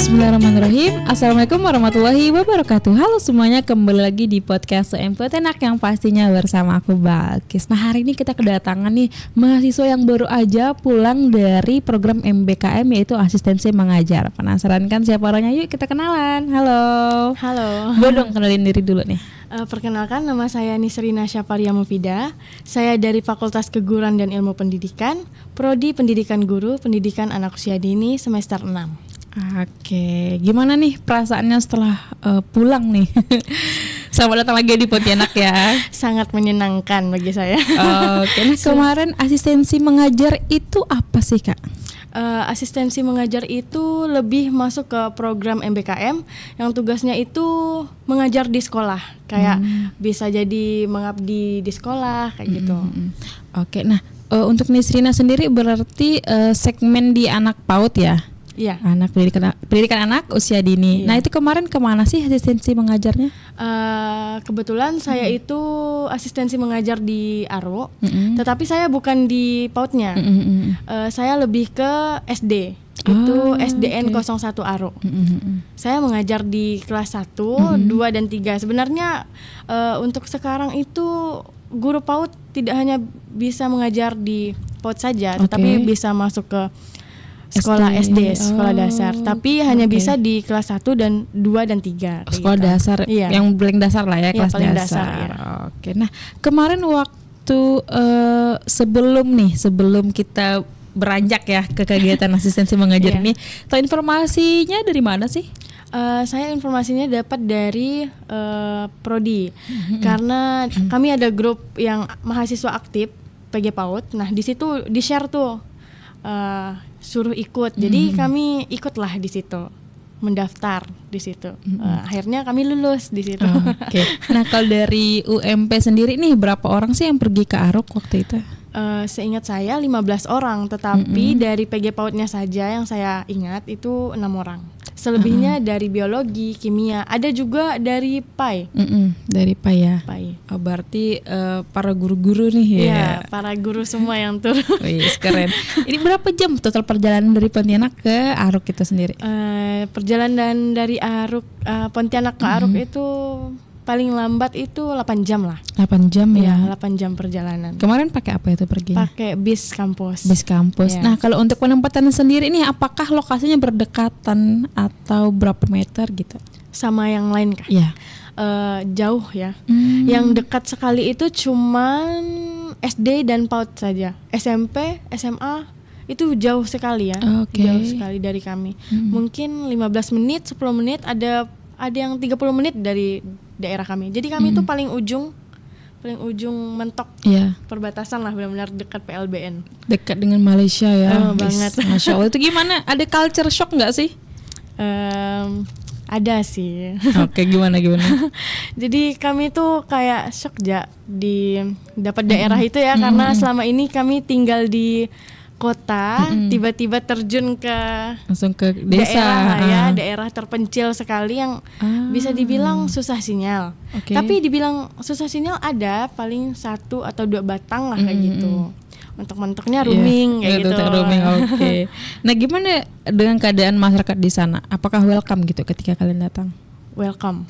Bismillahirrahmanirrahim. Assalamualaikum warahmatullahi wabarakatuh. Halo semuanya, kembali lagi di podcast Enak yang pastinya bersama aku Balkis. Nah, hari ini kita kedatangan nih mahasiswa yang baru aja pulang dari program MBKM, yaitu asistensi mengajar. Penasaran kan siapa orangnya? Yuk kita kenalan. Halo. Halo. Boleh dong kenalin diri dulu nih. Perkenalkan, nama saya Nisrina Syafaria Mufida. Saya dari Fakultas Keguruan dan Ilmu Pendidikan, Prodi Pendidikan Guru, Pendidikan Anak Usia Dini semester 6. Oke, gimana nih perasaannya setelah pulang nih? Selamat datang lagi di Pontianak ya. Sangat menyenangkan bagi saya. Oke, nah kemarin asistensi mengajar itu apa sih Kak? Asistensi mengajar itu lebih masuk ke program MBKM yang tugasnya itu mengajar di sekolah. Kayak bisa jadi mengabdi di sekolah kayak gitu. Oke, nah untuk Nisrina sendiri berarti segmen di anak PAUD ya? Iya. Anak pendidikan anak usia dini. Iya. Nah itu kemarin kemana sih asistensi mengajarnya? Kebetulan saya itu asistensi mengajar di Arwo, tetapi saya bukan di PAUD-nya. Saya lebih ke SD. Itu SDN 01 Arwo. Saya mengajar di kelas 1, 2 dan 3. Sebenarnya untuk sekarang itu guru PAUD tidak hanya bisa mengajar di PAUD saja, tetapi bisa masuk ke sekolah SD, sekolah dasar. Tapi hanya bisa di kelas 1 dan 2 dan 3. Sekolah gitu. dasar, Iya. yang paling dasar lah ya, kelas paling dasar. ya. Oke, nah kemarin waktu sebelum kita beranjak ya ke kegiatan asistensi mengajar ini, tahu informasinya dari mana sih? Saya informasinya dapat dari Prodi, karena kami ada grup yang mahasiswa aktif PG PAUD. Nah di situ di share tuh suruh ikut, jadi kami ikutlah di situ, mendaftar di situ. Akhirnya kami lulus di situ. Oke. Nah kalau dari UMP sendiri nih berapa orang sih yang pergi ke Aruk waktu itu? Seingat saya 15 orang, tetapi dari PG PAUD-nya saja yang saya ingat itu 6 orang. Selebihnya dari biologi, kimia, ada juga dari PAI. Dari PAI ya. PAI. Oh, berarti para guru-guru nih ya. Iya, para guru semua yang turun. Wih, keren. Ini berapa jam total perjalanan dari Pontianak ke Aruk itu sendiri? Perjalanan dari Aruk Pontianak ke Aruk itu paling lambat itu 8 jam lah. 8 jam ya? 8 jam perjalanan. Kemarin pakai apa itu perginya? Pakai bis kampus. Bis kampus. Ya. Nah kalau untuk penempatan sendiri nih, apakah lokasinya berdekatan atau berapa meter gitu? Sama yang lain kah? Iya. Jauh ya. Yang dekat sekali itu cuman SD dan PAUD saja. SMP, SMA itu jauh sekali ya. Jauh sekali dari kami. Mungkin 15 menit, 10 menit, ada yang 30 menit dari daerah kami. Jadi kami itu paling ujung mentok. Perbatasan lah, benar-benar dekat PLBN. Dekat dengan Malaysia ya. Banget. Masya Allah. Itu gimana? Ada culture shock nggak sih? Ada sih. Oke, gimana? Jadi kami tuh kayak shock di dapat daerah itu ya, karena selama ini kami tinggal di kota, tiba-tiba terjun ke langsung ke desa daerah ya, daerah terpencil sekali yang bisa dibilang susah sinyal. Tapi dibilang susah sinyal ada paling 1 atau 2 batang lah kayak gitu. Mentok-mentoknya roaming kayak gitu. Roaming, oke. Nah, gimana dengan keadaan masyarakat di sana? Apakah welcome gitu ketika kalian datang? Welcome.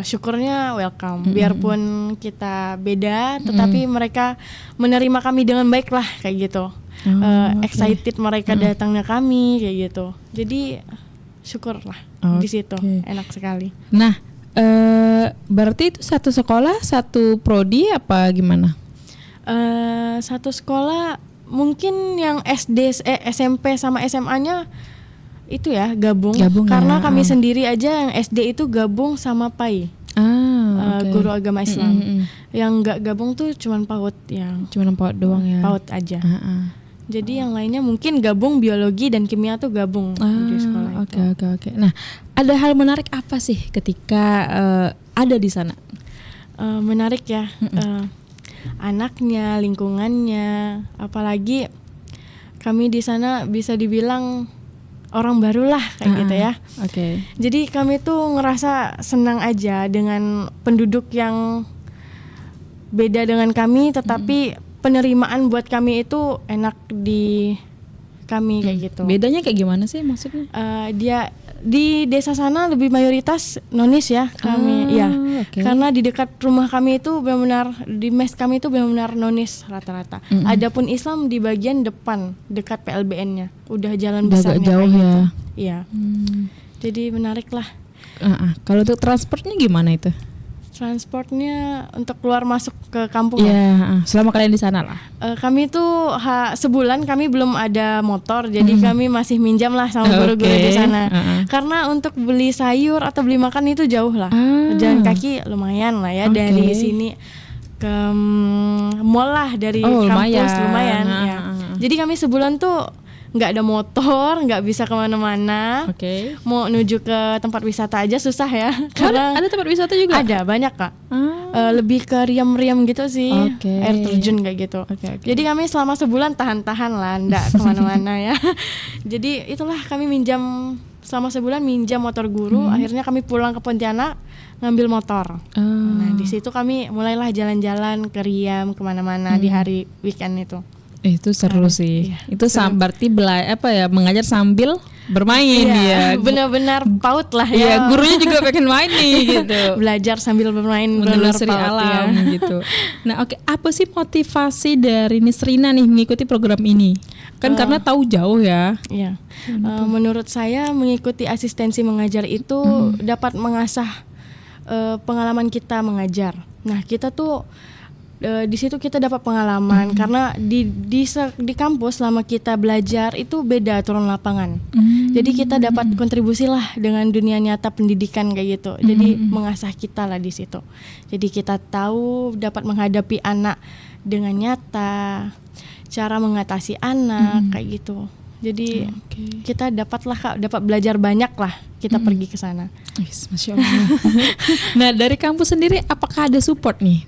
Syukurnya welcome. Biarpun kita beda, tetapi mereka menerima kami dengan baik lah kayak gitu. Excited mereka datangnya kami kayak gitu. Jadi syukurlah di situ, enak sekali. Nah, berarti itu satu sekolah, satu prodi apa gimana? Satu sekolah mungkin yang SD, SMP sama SMA-nya itu ya gabung karena kami sendiri aja yang SD itu gabung sama PAI. Guru agama Islam. Yang nggak gabung tuh cuman PAUD, PAUD doang ya. PAUD aja. Jadi yang lainnya mungkin gabung biologi dan kimia tuh gabung di sekolah itu. Oke. Nah, ada hal menarik apa sih ketika ada di sana? Menarik ya. Anaknya, lingkungannya, apalagi kami di sana bisa dibilang orang baru lah kayak gitu ya. Jadi kami tuh ngerasa senang aja dengan penduduk yang beda dengan kami, tetapi penerimaan buat kami itu enak di kami kayak gitu. Bedanya kayak gimana sih maksudnya? Dia Di desa sana lebih mayoritas nonis ya kami, ya. Okay. Karena di dekat rumah kami itu benar-benar, di mes kami itu benar-benar nonis rata-rata. Adapun Islam di bagian depan dekat PLBN-nya, udah jalan besarnya jauh kayak ya. gitu. Iya. Jadi menarik lah. Kalau untuk transportnya gimana itu? Transportnya untuk keluar masuk ke kampung ya. Selama kalian di sana lah. Kami tuh sebulan kami belum ada motor, jadi kami masih minjam lah sama guru-guru di sana. Karena untuk beli sayur atau beli makan itu jauh lah, jalan kaki lumayan lah ya dari sini ke mall lah dari kampus lumayan ya. Jadi kami sebulan tuh nggak ada motor, nggak bisa kemana-mana. Mau menuju ke tempat wisata aja susah ya. Karena ada tempat wisata juga? Ada, banyak Kak. Lebih ke riam-riam gitu sih, air terjun kayak gitu. Jadi kami selama sebulan tahan-tahan lah, nggak kemana-mana ya. Jadi itulah kami selama sebulan minjam motor guru. Akhirnya kami pulang ke Pontianak ngambil motor. Nah di situ kami mulailah jalan-jalan ke Riam kemana-mana di hari weekend itu. Itu seru sih. Iya, itu berarti mengajar sambil bermain ya. Benar-benar PAUD lah ya. Iya, gurunya juga pengen main nih gitu. Belajar sambil bermain, menelusuri alam ya. Gitu. Nah, apa sih motivasi dari Nisrina nih mengikuti program ini? Kan karena tahu jauh ya. Iya. Menurut saya mengikuti asistensi mengajar itu dapat mengasah pengalaman kita mengajar. Nah, kita tuh di situ kita dapat pengalaman karena di kampus selama kita belajar itu beda turun lapangan. Jadi kita dapat kontribusi lah dengan dunia nyata pendidikan kayak gitu. Jadi mengasah kita lah di situ. Jadi kita tahu dapat menghadapi anak dengan nyata, cara mengatasi anak kayak gitu. Jadi kita dapat belajar banyak lah kita pergi ke sana. Masya Allah. Nah dari kampus sendiri apakah ada support nih?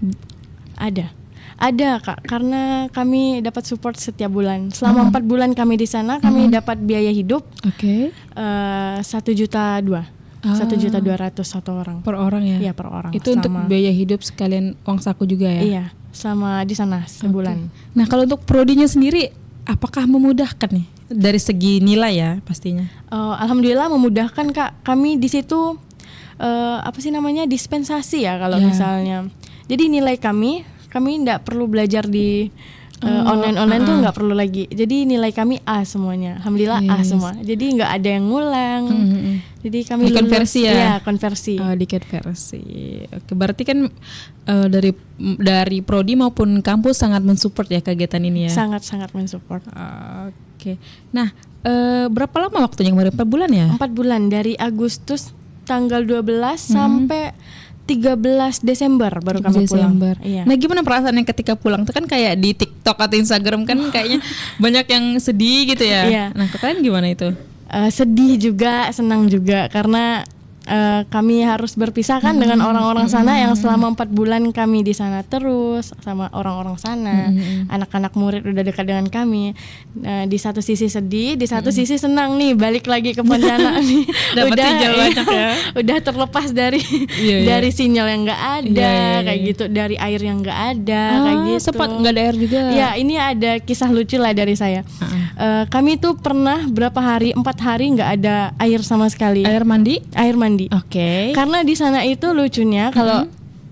Ada Kak, karena kami dapat support setiap bulan. Selama 4 bulan kami di sana, kami dapat biaya hidup 1,2 juta, 1,200,000 satu orang. Per orang ya? Iya per orang. Itu untuk biaya hidup sekalian uang saku juga ya? Iya, selama di sana sebulan. Nah kalau untuk prodinya sendiri, apakah memudahkan nih? Dari segi nilai ya pastinya? Alhamdulillah memudahkan Kak. Kami di situ dispensasi ya kalau misalnya. Jadi nilai kami nggak perlu belajar di online tuh nggak perlu lagi. Jadi nilai kami A semuanya. Alhamdulillah A semua. Jadi nggak ada yang ngulang. Jadi kami konversi ya. Iya, konversi. Dikonversi. Oke, berarti kan dari prodi maupun kampus sangat mensupport ya kegiatan ini ya. Sangat mensupport. Oke. Nah, berapa lama waktunya kemarin? 4 bulan ya? 4 bulan dari Agustus tanggal 12 sampai 13 Desember baru kami pulang. Iya. Nah gimana perasaannya ketika pulang? Itu kan kayak di TikTok atau Instagram kan kayaknya banyak yang sedih gitu ya. Iya. Nah kalian gimana itu? Sedih juga, senang juga karena kami harus berpisah kan dengan orang-orang sana yang selama 4 bulan kami di sana terus sama orang-orang sana. Anak-anak murid udah dekat dengan kami. Di satu sisi sedih, di satu sisi senang nih balik lagi ke Pontianak nih. Dapat sinyal banyak ya. Udah terlepas dari dari sinyal yang nggak ada kayak gitu, dari air yang nggak ada kayak gitu. Sempat nggak ada air juga. Ya ini ada kisah lucu lah dari saya. Kami tuh pernah 4 hari nggak ada air sama sekali. Air mandi? Air mandi. Oke. Karena di sana itu lucunya kalau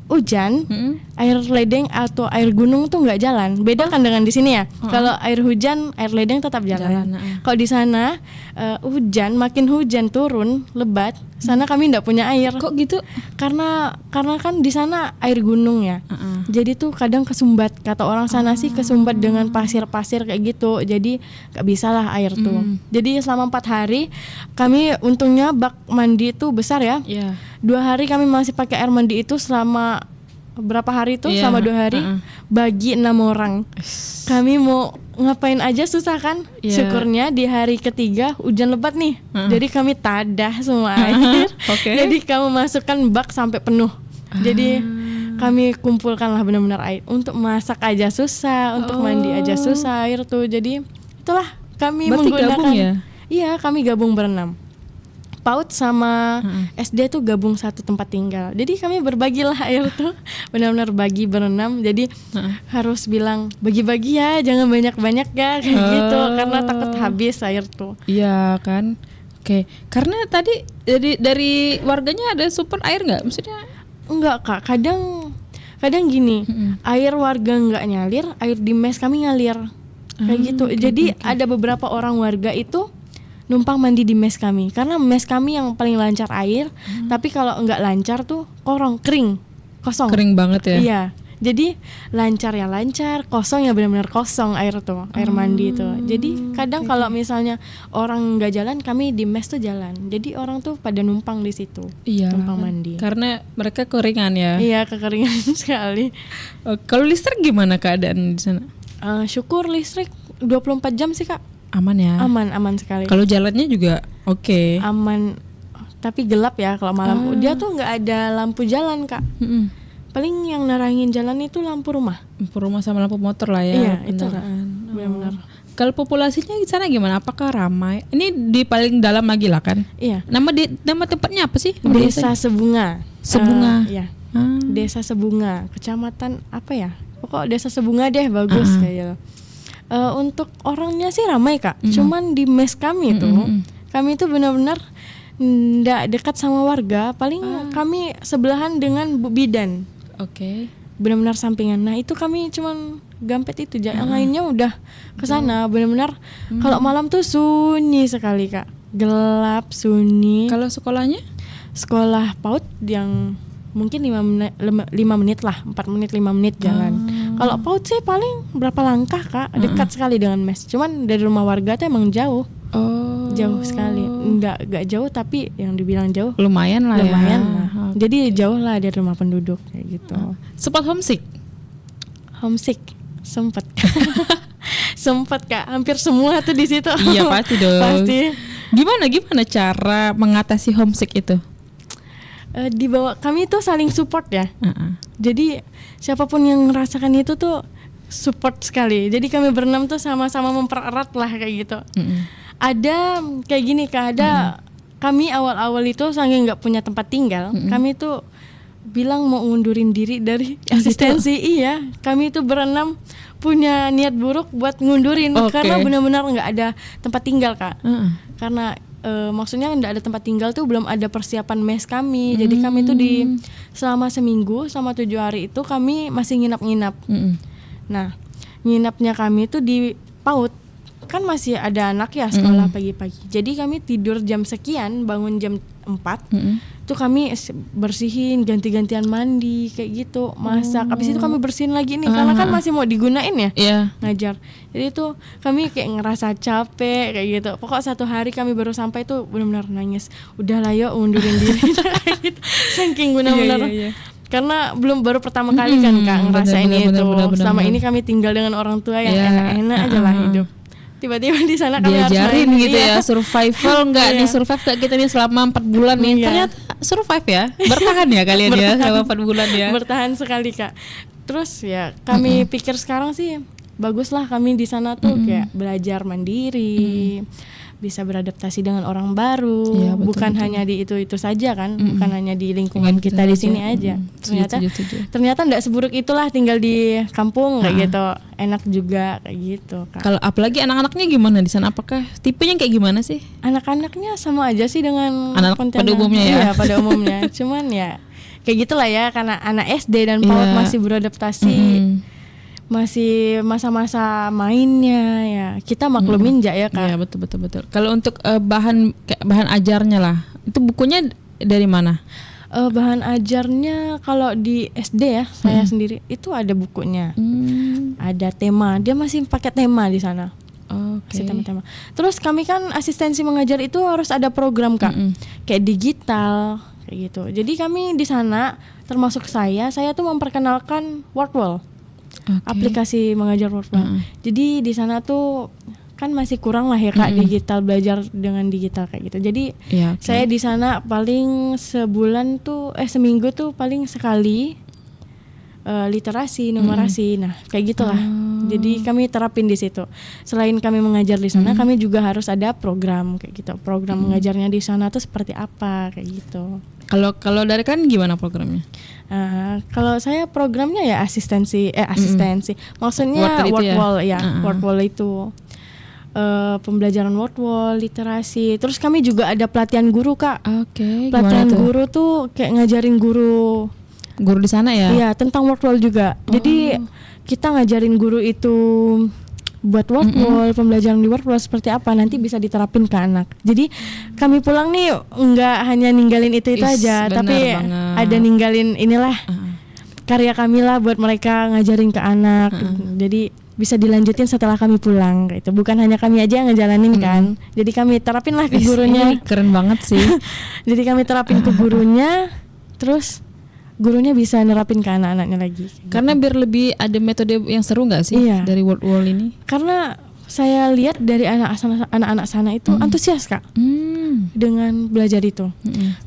hujan, air ledeng atau air gunung tuh nggak jalan. Beda kan dengan di sini ya. Kalau air hujan, air ledeng tetap jalan. Kalau di sana hujan, makin hujan turun lebat, sana kami nggak punya air. Kok gitu? Karena kan di sana air gunung ya. Jadi tuh kadang kesumbat. Kata orang sana sih kesumbat dengan pasir-pasir kayak gitu. Jadi nggak bisa lah air tuh. Jadi selama 4 hari kami untungnya bak mandi itu besar ya. 2 hari kami masih pakai air mandi itu selama berapa hari itu? Selama 2 hari bagi 6 orang. Kami mau ngapain aja susah kan? Syukurnya di hari ketiga hujan lebat nih. Jadi kami tadah semua air. Jadi kami masukkan bak sampai penuh. Jadi kami kumpulkan lah benar-benar air. Untuk masak aja susah, untuk mandi aja susah air tuh. Jadi itulah kami berarti menggunakan. Gabung ya? Iya, kami gabung berenam. PAUD sama SD tuh gabung satu tempat tinggal. Jadi kami berbagilah air tuh, benar-benar bagi berenam. Jadi harus bilang bagi-bagi ya, jangan banyak-banyak ya kayak gitu, karena takut habis air tuh. Iya kan. Oke. Karena tadi dari warganya ada support air nggak? Maksudnya? Enggak Kak, kadang gini, air warga nggak ngalir, air di mes kami ngalir. Kayak gitu. Jadi ada beberapa orang warga itu numpang mandi di mes kami karena mes kami yang paling lancar air, tapi kalau nggak lancar tuh kering, kosong. Kering banget ya. Iya. Jadi lancar ya lancar, kosong ya benar-benar kosong air tuh, air mandi tuh. Jadi kadang kalau misalnya orang nggak jalan, kami di mes tuh jalan. Jadi orang tuh pada numpang di situ, numpang mandi. Karena mereka keringan ya. Iya, kekeringan sekali. Kalau listrik gimana keadaan di sana? Syukur listrik 24 jam sih Kak. Aman ya. Aman sekali. Kalau jalannya juga oke. Aman, tapi gelap ya kalau malam. Dia tuh nggak ada lampu jalan Kak. Paling yang nerangin jalan itu lampu rumah. Lampu rumah sama lampu motor lah ya. Iya, kendaraan. itu benar. Kalau populasinya di sana gimana? Apakah ramai? Ini di paling dalam lagi lah kan? Iya. Nama tempatnya apa sih? Desa Sebunga. Sebunga. Iya. Desa Sebunga, kecamatan apa ya? Pokok Desa Sebunga deh, bagus kayak gitu. Untuk orangnya sih ramai Kak. Cuman di mes kami tuh, kami tuh benar-benar nggak dekat sama warga. Paling kami sebelahan dengan Bu Bidan. Oke. Benar-benar sampingan. Nah itu kami cuman gampet itu. Yang lainnya udah kesana. Benar-benar kalau malam tuh sunyi sekali Kak. Gelap, sunyi. Kalau sekolahnya? Sekolah PAUD yang mungkin 5 menit lah, 4 menit 5 menit jalan. Kalau PAUD sih paling berapa langkah Kak, dekat sekali dengan mes. Cuman dari rumah warga tuh emang jauh. Jauh sekali. Enggak jauh tapi yang dibilang jauh lumayan lah. Jadi jauh lah dari rumah penduduk kayak gitu. Sempat homesick? Sempet Kak, hampir semua tuh di situ. Iya pasti dong. Pasti. Gimana cara mengatasi homesick itu? Di bawah kami tuh saling support ya. Jadi siapapun yang merasakan itu tuh support sekali. Jadi kami berenam tuh sama-sama mempererat lah kayak gitu. Ada kayak gini Kak, kami awal-awal itu saking nggak punya tempat tinggal, kami tuh bilang mau ngundurin diri dari asistensi. Iya, kami tuh berenam punya niat buruk buat ngundurin karena benar-benar nggak ada tempat tinggal Kak. Karena maksudnya nggak ada tempat tinggal tuh belum ada persiapan mes kami. Jadi kami tuh selama seminggu, selama 7 hari itu kami masih nginap-nginap. Nah, nginapnya kami tuh di PAUD. Kan masih ada anak ya sekolah pagi-pagi. Jadi kami tidur jam sekian, bangun jam 4. Tuh kami bersihin, ganti-gantian mandi kayak gitu, masak. Habis itu kami bersihin lagi nih karena kan masih mau digunain ya. Ngajar. Jadi tuh kami kayak ngerasa capek kayak gitu. Pokok 1 hari kami baru sampai tuh benar-benar nangis. Udahlah yuk undurin diri kayak gitu. Saking benar-benar. Karena baru pertama kali kan Kak ngerasain itu. Selama ini kami tinggal dengan orang tua yang enak-enak aja lah hidup. Tiba-tiba di sana kami diajarin harus gitu ya, survival nggak nih, survive kayak kita nih selama 4 bulan nih. Ternyata survive ya, bertahan ya kalian ya selama 4 bulan ya. Bertahan sekali Kak. Terus ya kami pikir sekarang sih bagus lah kami di sana tuh kayak belajar mandiri, bisa beradaptasi dengan orang baru, bukan hanya di itu saja kan, bukan hanya di lingkungan kita di sini aja. Ternyata enggak seburuk itulah tinggal di kampung kayak gitu, enak juga kayak gitu Kak. Kalau apalagi anak-anaknya gimana di sana? Apakah tipenya kayak gimana sih? Anak-anaknya sama aja sih dengan anak pada umumnya ya. Iya, pada umumnya. Cuman ya kayak gitulah ya, karena anak SD dan PAUD masih beradaptasi. Masih masa-masa mainnya ya, kita maklumin ya Kak. Iya betul. Kalau untuk bahan ajarnya lah, itu bukunya dari mana? Bahan ajarnya kalau di SD ya, saya sendiri itu ada bukunya. Ada tema, dia masih pakai tema di sana. Masih tema-tema. Terus kami kan asistensi mengajar itu harus ada program Kak, kayak digital kayak gitu. Jadi kami di sana, termasuk saya tuh memperkenalkan WordWall. Aplikasi mengajar WordWall. Jadi di sana tuh kan masih kurang lah ya Kak, digital, belajar dengan digital kayak gitu. Jadi saya di sana paling sebulan tuh seminggu tuh paling sekali literasi, numerasi. Nah, kayak gitulah. Jadi kami terapin di situ. Selain kami mengajar di sana, kami juga harus ada program kayak gitu. Program mengajarnya di sana tuh seperti apa kayak gitu. Kalau dari kan gimana programnya? Kalau saya programnya ya asistensi. Maksudnya WordWall ya. WordWall itu pembelajaran word wall, literasi. Terus kami juga ada pelatihan guru, Kak. Oke, Pelatihan gimana tuh? guru tuh kayak ngajarin guru. Guru di sana ya? Iya, tentang word wall juga. Jadi kita ngajarin guru itu buat word wall, pembelajaran di word wall seperti apa nanti bisa diterapin ke anak. Jadi kami pulang nih nggak hanya ninggalin itu aja, benar tapi banget. ada ninggalin inilah karya kami lah buat mereka ngajarin ke anak. Jadi bisa dilanjutin setelah kami pulang gitu. Bukan hanya kami aja yang ngejalanin kan. Jadi kami terapin lah ke gurunya. Ini keren banget sih. Jadi kami terapin ke gurunya, terus gurunya bisa nerapin ke anak-anaknya lagi. Karena biar lebih ada metode yang seru nggak sih dari word wall ini? Karena saya lihat dari anak-anak sana itu antusias, Kak, dengan belajar itu.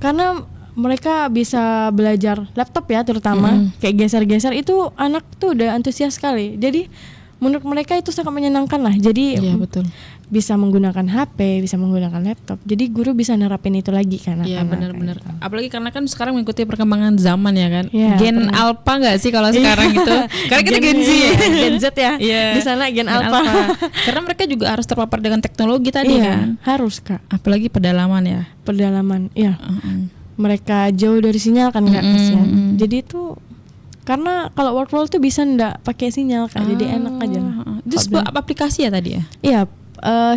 Karena mereka bisa belajar laptop ya, terutama kayak geser-geser itu anak tuh udah antusias sekali. Jadi menurut mereka itu sangat menyenangkan lah. Jadi betul. bisa menggunakan HP, bisa menggunakan laptop. Jadi guru bisa nerapin itu lagi kan. Iya benar-benar. Apalagi karena kan sekarang mengikuti perkembangan zaman ya kan. Ya, Gen Alpha nggak sih kalau sekarang itu? Karena kita Gen Z. Gen Z ya. Di sana Gen Alpha. Karena mereka juga harus terpapar dengan teknologi tadi kan. Harus, Kak. Apalagi pedalaman ya. Pedalaman, iya. Mereka jauh dari sinyal kan, Kak. Jadi itu karena kalau word wall tuh bisa ndak pakai sinyal, Kak. Jadi enak aja lah. Itu sebuah aplikasi ya tadi ya? Iya,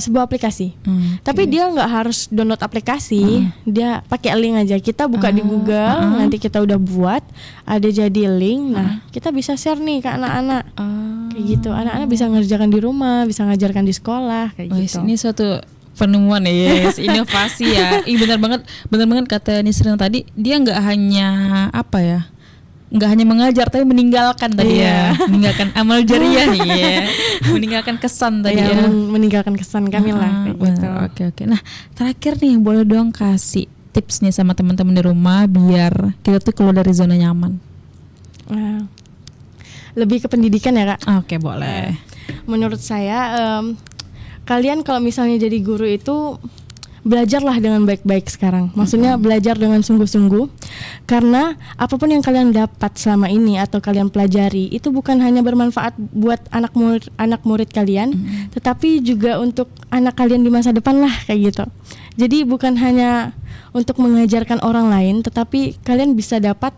sebuah aplikasi. Tapi dia nggak harus download aplikasi, dia pakai link aja. Kita buka di Google, nanti kita udah buat, ada jadi link. Nah, kita bisa share nih ke anak-anak. Kayak gitu. Anak-anak bisa ngerjakan di rumah, bisa ngajarkan di sekolah kayak gitu. Ini suatu penemuan ya, inovasi ya. Benar banget kata Nisrina tadi. Dia nggak hanya nggak hanya mengajar tapi meninggalkan tadi ya, meninggalkan amal jariah meninggalkan kesan tadi ya, meninggalkan kesan kami lah kayak gitu. Oke. Nah terakhir nih, boleh dong kasih tips nih sama teman-teman di rumah biar kita tuh keluar dari zona nyaman. Lebih ke pendidikan ya, Kak. Oke, boleh. Menurut saya kalian kalau misalnya jadi guru itu belajarlah dengan baik-baik sekarang. Maksudnya belajar dengan sungguh-sungguh. Karena apapun yang kalian dapat selama ini atau kalian pelajari itu bukan hanya bermanfaat buat anak murid kalian, tetapi juga untuk anak kalian di masa depan lah kayak gitu. Jadi bukan hanya untuk mengajarkan orang lain, tetapi kalian bisa dapat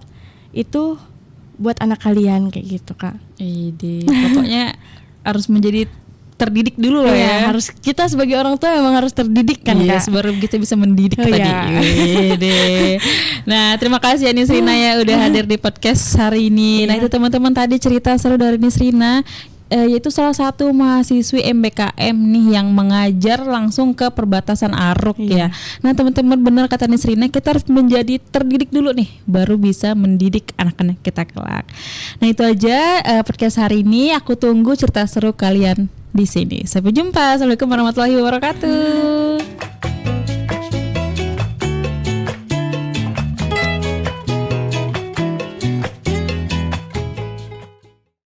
itu buat anak kalian kayak gitu, Kak. Pokoknya harus menjadi terdidik dulu loh ya. Harus, kita sebagai orang tua memang harus terdidik kan, Kak. Baru kita bisa mendidik tadi. Nah, terima kasih ya Nisrina ya udah hadir di podcast hari ini. Nah, itu teman-teman tadi cerita seru dari Nisrina, yaitu salah satu mahasiswi MBKM nih yang mengajar langsung ke perbatasan Aruk ya. Nah, teman-teman benar kata Nisrina, kita harus menjadi terdidik dulu nih, baru bisa mendidik anak-anak kita kelak. Nah, itu aja podcast hari ini. Aku tunggu cerita seru kalian di sini. Sampai jumpa. Assalamualaikum warahmatullahi wabarakatuh.